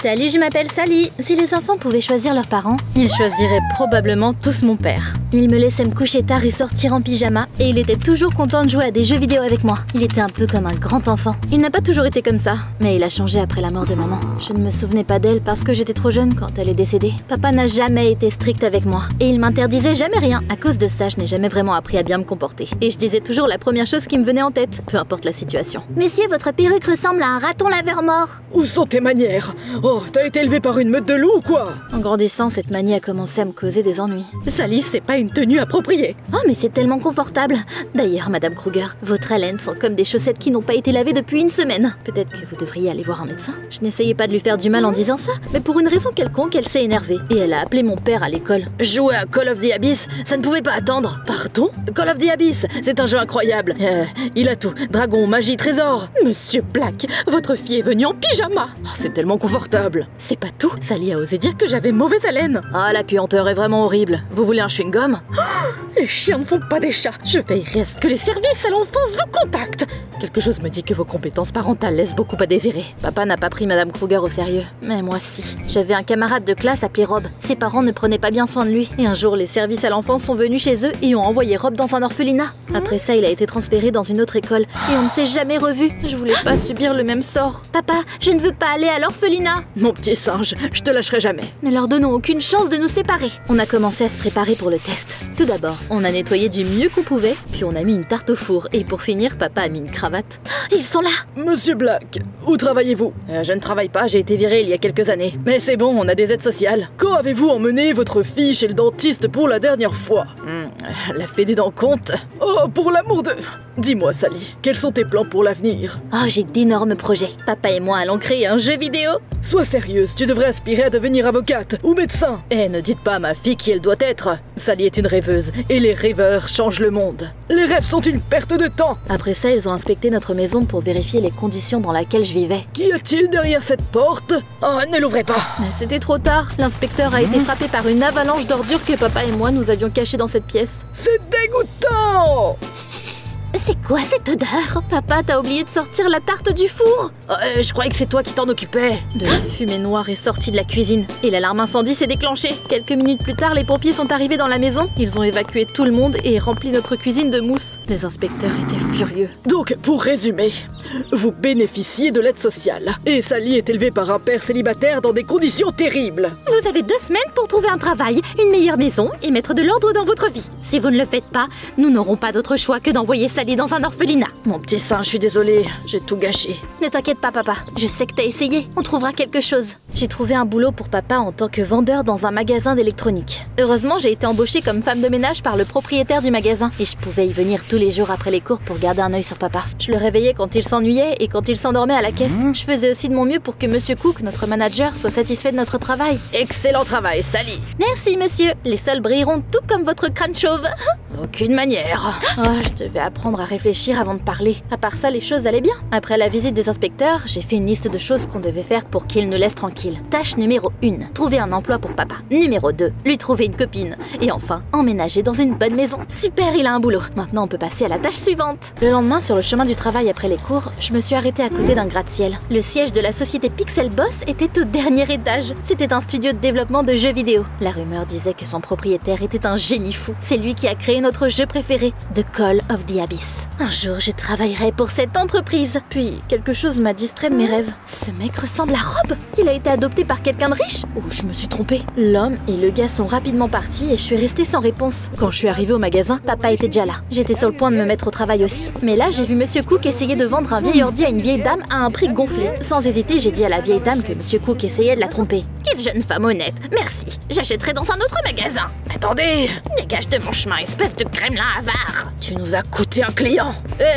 Salut, je m'appelle Sally. Si les enfants pouvaient choisir leurs parents, ils choisiraient probablement tous mon père. Il me laissait me coucher tard et sortir en pyjama, et il était toujours content de jouer à des jeux vidéo avec moi. Il était un peu comme un grand enfant. Il n'a pas toujours été comme ça, mais il a changé après la mort de maman. Je ne me souvenais pas d'elle parce que j'étais trop jeune quand elle est décédée. Papa n'a jamais été strict avec moi, et il m'interdisait jamais rien. À cause de ça, je n'ai jamais vraiment appris à bien me comporter. Et je disais toujours la première chose qui me venait en tête, peu importe la situation. Messieurs, votre perruque ressemble à un raton laveur mort. Où sont tes manières? Oh, t'as été élevé par une meute de loups ou quoi? En grandissant, cette manie a commencé à me causer des ennuis. Sally, c'est pas une tenue appropriée. Oh, mais c'est tellement confortable. D'ailleurs, Madame Kruger, votre haleine sont comme des chaussettes qui n'ont pas été lavées depuis une semaine. Peut-être que vous devriez aller voir un médecin. Je n'essayais pas de lui faire du mal en disant ça, mais pour une raison quelconque, elle s'est énervée. Et elle a appelé mon père à l'école. Jouer à Call of the Abyss, ça ne pouvait pas attendre. Pardon? Call of the Abyss, c'est un jeu incroyable. Il a tout. Dragon, magie, trésor. Monsieur Black, votre fille est venue en pyjama. Oh, c'est tellement confortable. C'est pas tout, Sally a osé dire que j'avais mauvaise haleine. Ah, la puanteur est vraiment horrible. Vous voulez un chewing-gum? Les chiens ne font pas des chats. Je veillerai à ce que les services à l'enfance vous contactent. Quelque chose me dit que vos compétences parentales laissent beaucoup à désirer. Papa n'a pas pris Madame Kruger au sérieux. Mais moi si. J'avais un camarade de classe appelé Rob. Ses parents ne prenaient pas bien soin de lui. Et un jour, les services à l'enfance sont venus chez eux et ont envoyé Rob dans un orphelinat. Après ça, il a été transféré dans une autre école. Et on ne s'est jamais revus. Je voulais pas subir le même sort. Papa, je ne veux pas aller à l'orphelinat. Mon petit singe, je te lâcherai jamais. Ne leur donnons aucune chance de nous séparer. On a commencé à se préparer pour le test. Tout d'abord, on a nettoyé du mieux qu'on pouvait, puis on a mis une tarte au four. Et pour finir, papa a mis une cravate. Ils sont là! Monsieur Black, où travaillez-vous? Je ne travaille pas, j'ai été viré il y a quelques années. Mais c'est bon, on a des aides sociales. Quand avez-vous emmené votre fille chez le dentiste pour la dernière fois? La fée des dents compte. Oh, pour l'amour de... Dis-moi, Sally, quels sont tes plans pour l'avenir? Oh, j'ai d'énormes projets. Papa et moi allons créer un jeu vidéo. Sois sérieuse, tu devrais aspirer à devenir avocate ou médecin. Ne dites pas à ma fille qui elle doit être. Sally est une rêveuse, et les rêveurs changent le monde. Les rêves sont une perte de temps. Après ça, ils ont inspecté notre maison pour vérifier les conditions dans lesquelles je vivais. Qu'y a-t-il derrière cette porte? Oh, ne l'ouvrez pas. Mais c'était trop tard. L'inspecteur a été frappé par une avalanche d'ordures que papa et moi nous avions cachées dans cette pièce. C'est dégoûtant! C'est quoi cette odeur? Papa, t'as oublié de sortir la tarte du four? Je croyais que c'est toi qui t'en occupais. De la fumée noire est sortie de la cuisine et l'alarme incendie s'est déclenchée. Quelques minutes plus tard, les pompiers sont arrivés dans la maison. Ils ont évacué tout le monde et rempli notre cuisine de mousse. Les inspecteurs étaient furieux. Donc, pour résumer, vous bénéficiez de l'aide sociale. Et Sally est élevée par un père célibataire dans des conditions terribles. Vous avez 2 semaines pour trouver un travail, une meilleure maison et mettre de l'ordre dans votre vie. Si vous ne le faites pas, nous n'aurons pas d'autre choix que d'envoyer Sally dans un orphelinat. Mon petit singe, je suis désolée, j'ai tout gâché. Ne t'inquiète pas, papa. Je sais que t'as essayé. On trouvera quelque chose. J'ai trouvé un boulot pour papa en tant que vendeur dans un magasin d'électronique. Heureusement, j'ai été embauchée comme femme de ménage par le propriétaire du magasin et je pouvais y venir tous les jours après les cours pour garder un œil sur papa. Je le réveillais quand il s'ennuyait et quand il s'endormait à la caisse. Je faisais aussi de mon mieux pour que Monsieur Cook, notre manager, soit satisfait de notre travail. Excellent travail, Sally. Merci, monsieur. Les sols brilleront tout comme votre crâne chauve. Aucune manière. Oh, je devais apprendre à réfléchir avant de parler. À part ça, les choses allaient bien. Après la visite des inspecteurs, j'ai fait une liste de choses qu'on devait faire pour qu'ils nous laissent tranquilles. Tâche numéro 1, trouver un emploi pour papa. Numéro 2, lui trouver une copine. Et enfin, emménager dans une bonne maison. Super, il a un boulot. Maintenant, on peut passer à la tâche suivante. Le lendemain, sur le chemin du travail après les cours, je me suis arrêtée à côté d'un gratte-ciel. Le siège de la société Pixel Boss était au dernier étage. C'était un studio de développement de jeux vidéo. La rumeur disait que son propriétaire était un génie fou. C'est lui qui a créé notre jeu préféré, The Call of the Abyss. Un jour, je travaillerai pour cette entreprise. Puis, quelque chose m'a distrait de mes rêves. Ce mec ressemble à Rob. Il a été adopté par quelqu'un de riche? Ou je me suis trompée? L'homme et le gars sont rapidement partis et je suis restée sans réponse. Quand je suis arrivée au magasin, papa était déjà là. J'étais sur le point de me mettre au travail aussi. Mais là, j'ai vu Monsieur Cook essayer de vendre un vieil ordi à une vieille dame à un prix gonflé. Sans hésiter, j'ai dit à la vieille dame que Monsieur Cook essayait de la tromper. Quelle jeune femme honnête. Merci. J'achèterai dans un autre magasin. Attendez! Dégage de mon chemin, espèce de gremlin avare. Tu nous as coûté un client.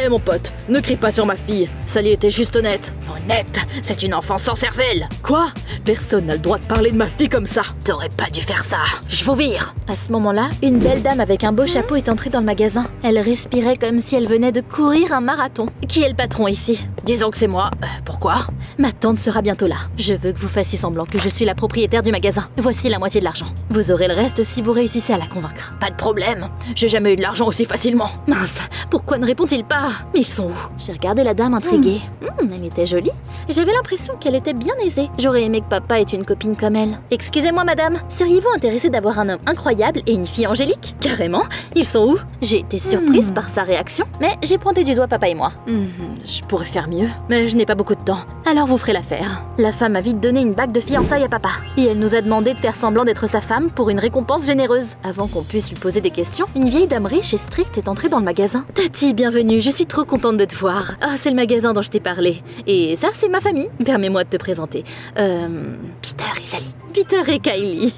Mon pote, ne crie pas sur ma fille. Sally était juste honnête. Honnête? C'est une enfant sans cervelle. Quoi? Personne n'a le droit de parler de ma fille comme ça. T'aurais pas dû faire ça. Je vous vire. À ce moment-là, une belle dame avec un beau chapeau est entrée dans le magasin. Elle respirait comme si elle venait de courir un marathon. Qui est le patron ici? Disons que c'est moi. Pourquoi? Ma tante sera bientôt là. Je veux que vous fassiez semblant que je suis la propriétaire du magasin. Voici la moitié de l'argent. Vous aurez le reste si vous réussissez à la convaincre. Pas de problème. Je jamais eu de l'argent aussi facilement. Mince, pourquoi ne répond-il pas? Mais ils sont où? J'ai regardé la dame intriguée. Elle était jolie. J'avais l'impression qu'elle était bien aisée. J'aurais aimé que papa ait une copine comme elle. Excusez-moi madame, seriez-vous intéressée d'avoir un homme incroyable et une fille angélique? Carrément? Ils sont où? J'ai été surprise par sa réaction, mais j'ai pointé du doigt papa et moi. Je pourrais faire mieux, mais je n'ai pas beaucoup de temps. Alors vous ferez l'affaire. La femme a vite donné une bague de fiançailles à papa. Et elle nous a demandé de faire semblant d'être sa femme pour une récompense généreuse. Avant qu'on puisse lui poser des questions, une vieille dame riche et stricte est entrée dans le magasin. Tati, bienvenue, je suis trop contente de te voir. Ah, c'est le magasin dont je t'ai parlé. Et ça, c'est ma famille. Permets-moi de te présenter. Peter et Sally. Peter et Kylie.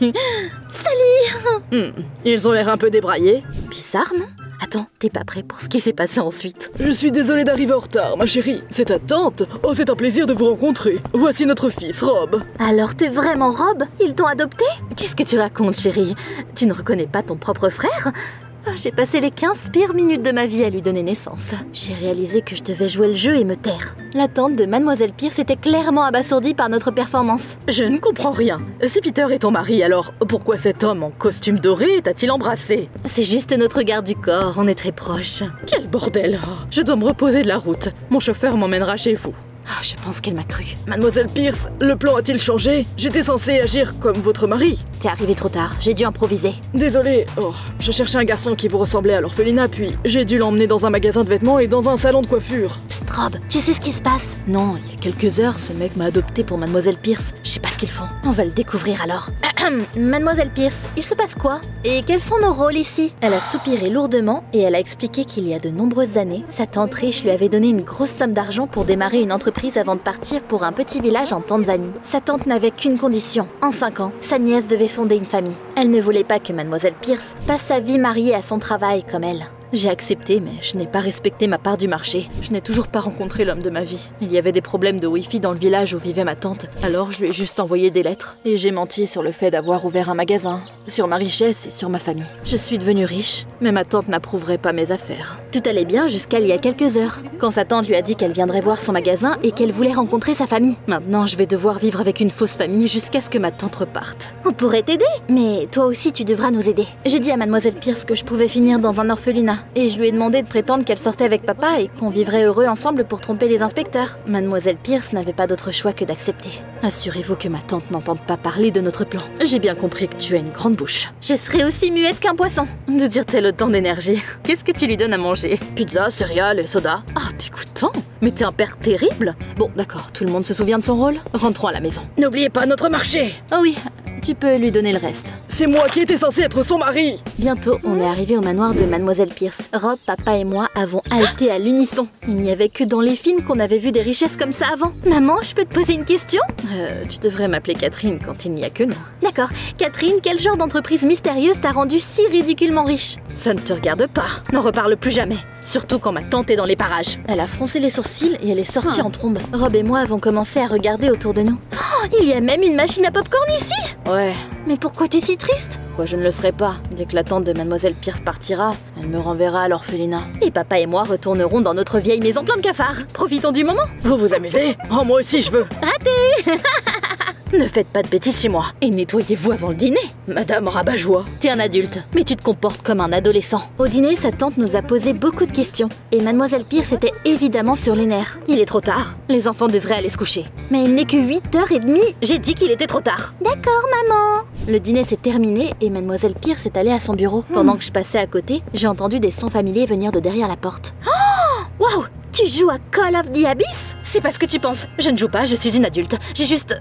Sally. Ils ont l'air un peu débraillés. Bizarre, non? Attends, t'es pas prêt pour ce qui s'est passé ensuite? Je suis désolée d'arriver en retard, ma chérie. C'est ta tante? Oh, c'est un plaisir de vous rencontrer. Voici notre fils, Rob. Alors t'es vraiment Rob? Ils t'ont adopté? Qu'est-ce que tu racontes, chérie? Tu ne reconnais pas ton propre frère? J'ai passé les 15 pires minutes de ma vie à lui donner naissance. J'ai réalisé que je devais jouer le jeu et me taire. La tante de Mademoiselle Pierce était clairement abasourdie par notre performance. Je ne comprends rien. Si Peter est ton mari, alors pourquoi cet homme en costume doré t'a-t-il embrassé? C'est juste notre garde du corps, on est très proches. Quel bordel! Je dois me reposer de la route. Mon chauffeur m'emmènera chez vous. Je pense qu'elle m'a cru. Mademoiselle Pierce, le plan a-t-il changé? J'étais censée agir comme votre mari. T'es arrivé trop tard, j'ai dû improviser. Désolée, je cherchais un garçon qui vous ressemblait à l'orphelinat, puis j'ai dû l'emmener dans un magasin de vêtements et dans un salon de coiffure. Psst, Rob, tu sais ce qui se passe? Non, il y a quelques heures, ce mec m'a adopté pour Mademoiselle Pierce. Je sais pas ce qu'ils font. On va le découvrir alors. Mademoiselle Pierce, il se passe quoi? Et quels sont nos rôles ici? Elle a soupiré lourdement et elle a expliqué qu'il y a de nombreuses années, sa tante riche lui avait donné une grosse somme d'argent pour démarrer une entreprise avant de partir pour un petit village en Tanzanie. Sa tante n'avait qu'une condition. En 5 ans, sa nièce devait fonder une famille. Elle ne voulait pas que Mademoiselle Pierce passe sa vie mariée à son travail comme elle. J'ai accepté, mais je n'ai pas respecté ma part du marché. Je n'ai toujours pas rencontré l'homme de ma vie. Il y avait des problèmes de Wi-Fi dans le village où vivait ma tante, alors je lui ai juste envoyé des lettres. Et j'ai menti sur le fait d'avoir ouvert un magasin, sur ma richesse et sur ma famille. Je suis devenue riche, mais ma tante n'approuverait pas mes affaires. Tout allait bien jusqu'à il y a quelques heures, quand sa tante lui a dit qu'elle viendrait voir son magasin et qu'elle voulait rencontrer sa famille. Maintenant, je vais devoir vivre avec une fausse famille jusqu'à ce que ma tante reparte. On pourrait t'aider, mais toi aussi tu devras nous aider. J'ai dit à Mademoiselle Pierce que je pouvais finir dans un orphelinat. Et je lui ai demandé de prétendre qu'elle sortait avec papa et qu'on vivrait heureux ensemble pour tromper les inspecteurs. Mademoiselle Pierce n'avait pas d'autre choix que d'accepter. Assurez-vous que ma tante n'entende pas parler de notre plan. J'ai bien compris que tu as une grande bouche. Je serai aussi muette qu'un poisson. De dire tel autant d'énergie. Qu'est-ce que tu lui donnes à manger? Pizza, céréales et soda. Ah, dégoûtant. Mais t'es un père terrible. Bon, d'accord, tout le monde se souvient de son rôle. Rentrons à la maison. N'oubliez pas notre marché. Oh oui, tu peux lui donner le reste. C'est moi qui étais censée être son mari. Bientôt, on est arrivé au manoir de Mademoiselle Pierce. Rob, papa et moi avons halté à l'unisson. Il n'y avait que dans les films qu'on avait vu des richesses comme ça avant. Maman, je peux te poser une question? Tu devrais m'appeler Catherine quand il n'y a que nous. D'accord. Catherine, quel genre d'entreprise mystérieuse t'a rendue si ridiculement riche? Ça ne te regarde pas. N'en reparle plus jamais. Surtout quand ma tante est dans les parages. Elle a froncé les sourcils et elle est sortie en trombe. Rob et moi avons commencé à regarder autour de nous. Oh, il y a même une machine à popcorn ici! Ouais. Mais pourquoi tu es si triste? Pourquoi je ne le serai pas? Dès que la tante de Mademoiselle Pierce partira, elle me renverra à l'orphelinat. Et papa et moi retournerons dans notre vieille maison plein de cafards. Profitons du moment. Vous vous amusez? Oh, moi aussi je veux. Raté! Ne faites pas de bêtises chez moi. Et nettoyez-vous avant le dîner. Madame Rabat-Joie. T'es un adulte, mais tu te comportes comme un adolescent. Au dîner, sa tante nous a posé beaucoup de questions. Et Mademoiselle Pierce était évidemment sur les nerfs. Il est trop tard. Les enfants devraient aller se coucher. Mais il n'est que 8h30. J'ai dit qu'il était trop tard. D'accord, maman. Le dîner s'est terminé et Mademoiselle Pierce est allée à son bureau. Pendant que je passais à côté, j'ai entendu des sons familiers venir de derrière la porte. Oh! Waouh! Tu joues à Call of the Abyss? C'est pas ce que tu penses. Je ne joue pas, je suis une adulte. J'ai juste...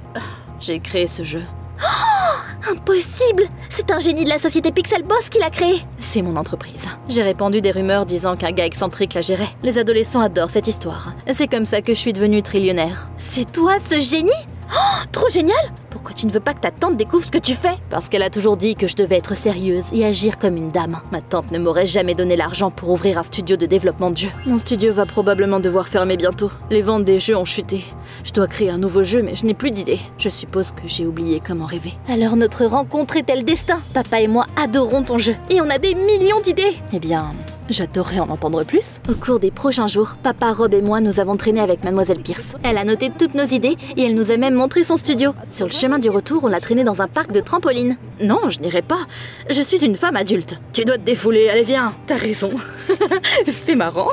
J'ai créé ce jeu. Oh! Impossible! C'est un génie de la société Pixel Boss qui l'a créé. C'est mon entreprise. J'ai répandu des rumeurs disant qu'un gars excentrique la gérait. Les adolescents adorent cette histoire. C'est comme ça que je suis devenue trillionnaire. C'est toi ce génie? Oh, trop génial! Pourquoi tu ne veux pas que ta tante découvre ce que tu fais? Parce qu'elle a toujours dit que je devais être sérieuse et agir comme une dame. Ma tante ne m'aurait jamais donné l'argent pour ouvrir un studio de développement de jeux. Mon studio va probablement devoir fermer bientôt. Les ventes des jeux ont chuté. Je dois créer un nouveau jeu, mais je n'ai plus d'idées. Je suppose que j'ai oublié comment rêver. Alors notre rencontre est-elle destin? Papa et moi adorons ton jeu et on a des millions d'idées. Eh bien, J'adorerais en entendre plus. Au cours des prochains jours, papa, Rob et moi nous avons traîné avec Mademoiselle Pierce. Elle a noté toutes nos idées et elle nous a même montré son studio. Sur le chemin du retour, on l'a traîné dans un parc de trampolines. Non, je n'irai pas. Je suis une femme adulte. Tu dois te défouler, allez viens. T'as raison. C'est marrant.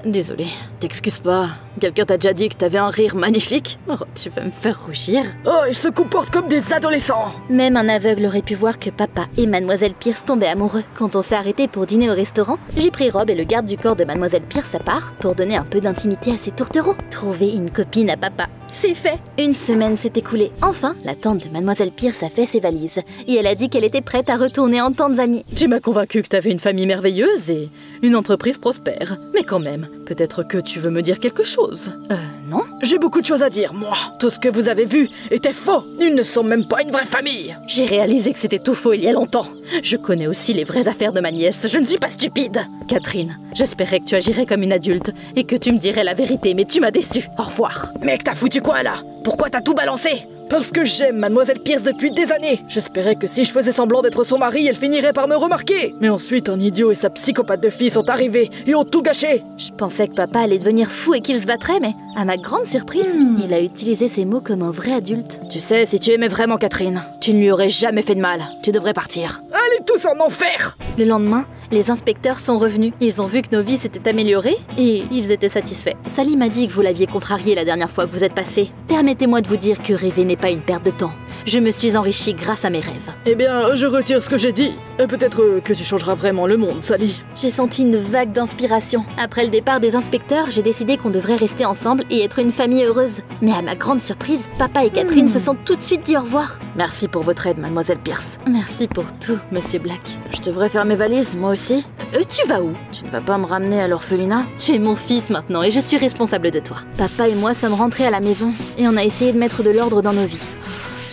Désolée, t'excuses pas. Quelqu'un t'a déjà dit que t'avais un rire magnifique? Oh, tu vas me faire rougir. Oh, ils se comportent comme des adolescents. Même un aveugle aurait pu voir que papa et Mademoiselle Pierce tombaient amoureux. Quand on s'est arrêté pour dîner au restaurant, j'ai pris Rob et le garde du corps de Mademoiselle Pierce à part pour donner un peu d'intimité à ces tourtereaux. Trouver une copine à papa. C'est fait. Une semaine s'est écoulée. Enfin, la tante de Mademoiselle Pierce a fait ses valises. Et elle a dit qu'elle était prête à retourner en Tanzanie. Tu m'as convaincu que t'avais une famille merveilleuse et une entreprise prospère. Mais quand même, peut-être que tu veux me dire quelque chose. Non? J'ai beaucoup de choses à dire, moi. Tout ce que vous avez vu était faux. Ils ne sont même pas une vraie famille. J'ai réalisé que c'était tout faux il y a longtemps. Je connais aussi les vraies affaires de ma nièce. Je ne suis pas stupide. Catherine, j'espérais que tu agirais comme une adulte et que tu me dirais la vérité, mais tu m'as déçue. Au revoir. Mec, t'as foutu quoi là? Pourquoi t'as tout balancé? Parce que j'aime Mademoiselle Pierce depuis des années. J'espérais que si je faisais semblant d'être son mari, elle finirait par me remarquer. Mais ensuite, un idiot et sa psychopathe de fille sont arrivés et ont tout gâché. Je pensais que papa allait devenir fou et qu'il se battrait, mais à ma grande surprise, il a utilisé ces mots comme un vrai adulte. Tu sais, si tu aimais vraiment Catherine, tu ne lui aurais jamais fait de mal. Tu devrais partir. Allez tous en enfer! Le lendemain, les inspecteurs sont revenus. Ils ont vu que nos vies s'étaient améliorées et ils étaient satisfaits. Sally m'a dit que vous l'aviez contrarié la dernière fois que vous êtes passé. Permettez-moi de vous dire que rêver n'est pas une perte de temps. Je me suis enrichie grâce à mes rêves. Eh bien, je retire ce que j'ai dit. Peut-être que tu changeras vraiment le monde, Sally. J'ai senti une vague d'inspiration. Après le départ des inspecteurs, j'ai décidé qu'on devrait rester ensemble et être une famille heureuse. Mais à ma grande surprise, papa et Catherine se sont tout de suite dit au revoir. Merci pour votre aide, Mademoiselle Pierce. Merci pour tout, Monsieur Black. Je devrais faire mes valises, moi aussi. Tu vas où? Tu ne vas pas me ramener à l'orphelinat? Tu es mon fils maintenant et je suis responsable de toi. Papa et moi sommes rentrés à la maison et on a essayé de mettre de l'ordre dans nos vies.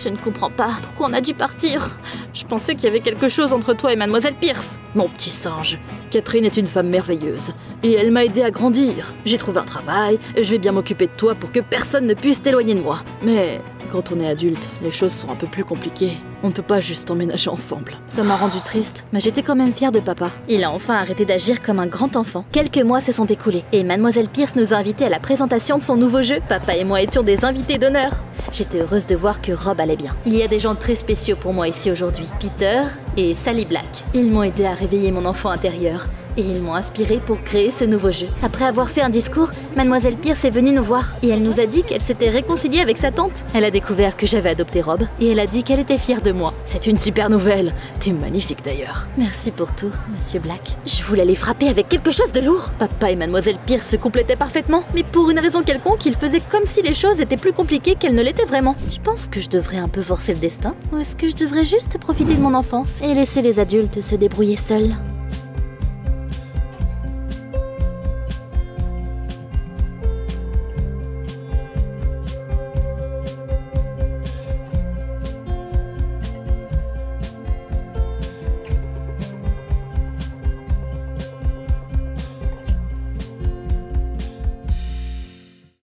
Je ne comprends pas pourquoi on a dû partir. Je pensais qu'il y avait quelque chose entre toi et Mademoiselle Pierce. Mon petit singe, Catherine est une femme merveilleuse et elle m'a aidé à grandir. J'ai trouvé un travail et je vais bien m'occuper de toi pour que personne ne puisse t'éloigner de moi. Mais quand on est adulte, les choses sont un peu plus compliquées. On ne peut pas juste emménager ensemble. Ça m'a rendu triste, mais j'étais quand même fière de papa. Il a enfin arrêté d'agir comme un grand enfant. Quelques mois se sont écoulés et Mademoiselle Pierce nous a invités à la présentation de son nouveau jeu. Papa et moi étions des invités d'honneur. J'étais heureuse de voir que Rob allait bien. Il y a des gens très spéciaux pour moi ici aujourd'hui. Peter et Sally Black. Ils m'ont aidé à réveiller mon enfant intérieur. Et ils m'ont inspiré pour créer ce nouveau jeu. Après avoir fait un discours, Mademoiselle Pierce est venue nous voir et elle nous a dit qu'elle s'était réconciliée avec sa tante. Elle a découvert que j'avais adopté Rob et elle a dit qu'elle était fière de moi. C'est une super nouvelle. T'es magnifique d'ailleurs. Merci pour tout, Monsieur Black. Je voulais les frapper avec quelque chose de lourd. Papa et Mademoiselle Pierce se complétaient parfaitement, mais pour une raison quelconque, ils faisaient comme si les choses étaient plus compliquées qu'elles ne l'étaient vraiment. Tu penses que je devrais un peu forcer le destin? Ou est-ce que je devrais juste profiter de mon enfance et laisser les adultes se débrouiller seuls?